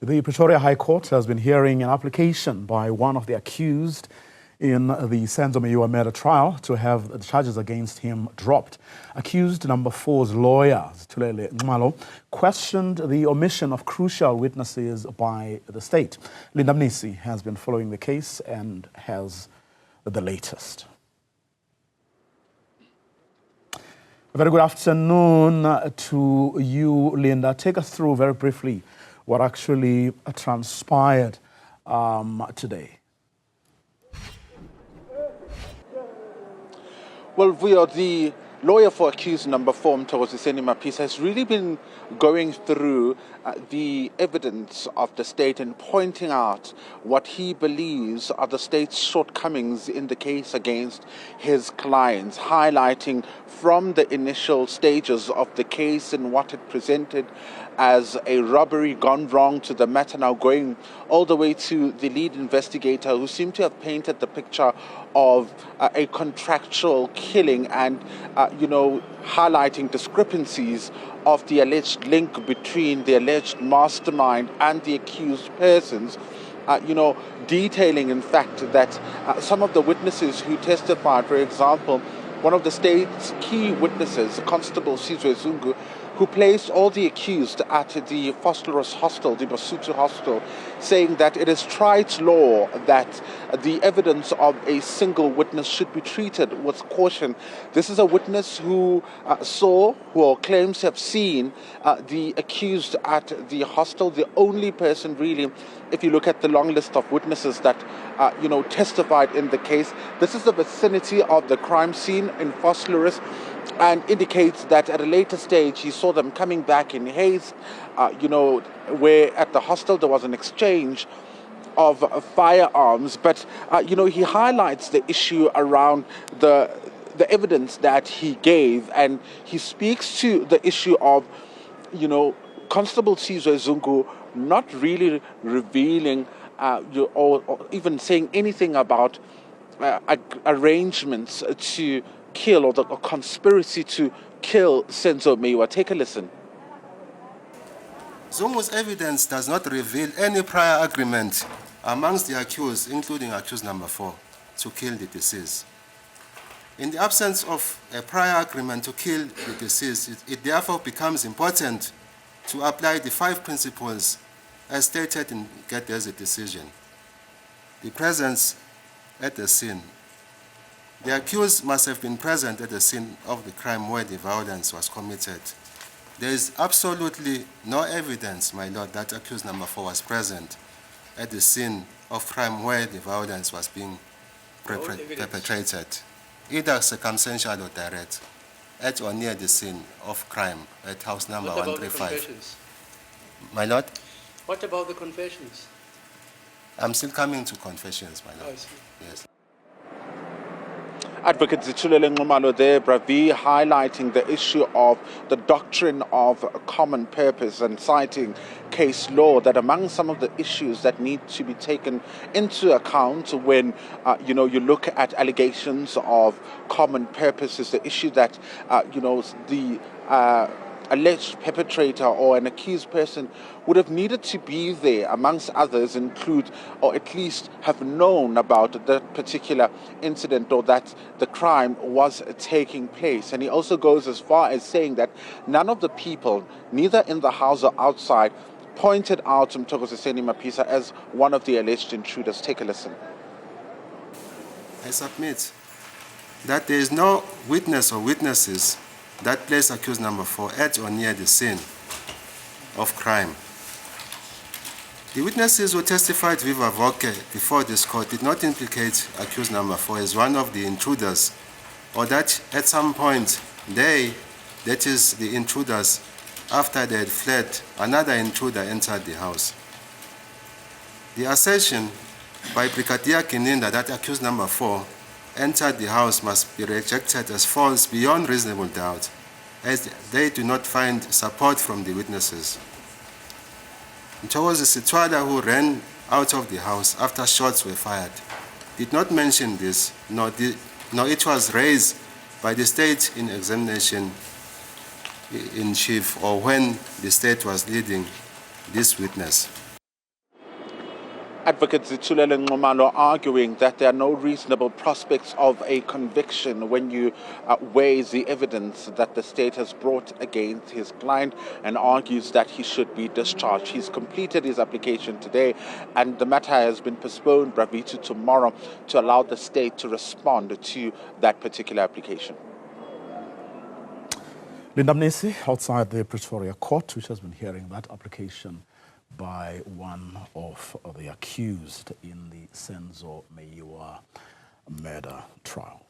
The Pretoria High Court has been hearing an application by one of the accused in the Senzo Meyiwa murder trial to have the charges against him dropped. Accused number 4's lawyer, Tulele Ngmalo, questioned the omission of crucial witnesses by the state. Mnisi has been following the case and has the latest. A very good afternoon to you, Linda. Take us through very briefly what actually transpired today. Well, the lawyer for accused number 4, Senzo Meyiwa, has really been going through the evidence of the state and pointing out what he believes are the state's shortcomings in the case against his clients, highlighting from the initial stages of the case and what it presented as a robbery gone wrong to the matter now going all the way to the lead investigator, who seemed to have painted the picture of a contractual killing and, highlighting discrepancies of the alleged link between the alleged mastermind and the accused persons. Detailing, in fact, that some of the witnesses who testified, for example, one of the state's key witnesses, Constable Senzo Meyiwa, who placed all the accused at the Phosphorus hostel, the Basotho hostel, saying that it is trite law that the evidence of a single witness should be treated with caution. This is a witness who saw, or claims to have seen, the accused at the hostel, the only person really, if you look at the long list of witnesses that, testified in the case. This is the vicinity of the crime scene in Phosphorus, and indicates that at a later stage he saw them coming back in haste, where at the hostel there was an exchange of firearms. But, he highlights the issue around the evidence that he gave, and he speaks to the issue of, Constable Senzo Meyiwa not really revealing or even saying anything about arrangements to kill or the conspiracy to kill Senzo Meyiwa. Take a listen. Zungu's evidence does not reveal any prior agreement amongst the accused, including accused number 4, to kill the deceased. In the absence of a prior agreement to kill the deceased, it therefore becomes important to apply the 5 principles as stated in Get There's a Decision. The presence at the scene. The accused must have been present at the scene of the crime where the violence was committed. There is absolutely no evidence, my lord, that accused number 4 was present at the scene of crime where the violence was being perpetrated, either circumstantial or direct, at or near the scene of crime at house number 135. My lord? What about the confessions? I'm still coming to confessions, my lord. I see. Yes. Advocate Tulele Ngmalo there, Bravi, highlighting the issue of the doctrine of common purpose and citing case law, that among some of the issues that need to be taken into account when, you look at allegations of common purpose is the issue that, the alleged perpetrator or an accused person would have needed to be there, amongst others include, or at least have known about that particular incident or that the crime was taking place. And he also goes as far as saying that none of the people, neither in the house or outside, pointed out Senzo Meyiwa as one of the alleged intruders. Take a listen. I submit that there is no witness or witnesses that place accused number 4 at or near the scene of crime. The witnesses who testified viva voce before this court did not implicate accused number 4 as one of the intruders, or that at some point they, that is the intruders, after they had fled, another intruder entered the house. The assertion by Brigadier Kininda that accused number 4 entered the house must be rejected as false beyond reasonable doubt, as they do not find support from the witnesses. Ntokozo Sitwala, who ran out of the house after shots were fired, did not mention this, nor it was raised by the state in examination in chief or when the state was leading this witness. Advocate Zitulele Nxumalo arguing that there are no reasonable prospects of a conviction when you weigh the evidence that the state has brought against his client, and argues that he should be discharged. He's completed his application today, and the matter has been postponed, Bravi, to tomorrow to allow the state to respond to that particular application. Linda Mnisi, outside the Pretoria Court, which has been hearing that application by one of the accused in the Senzo Meyiwa murder trial.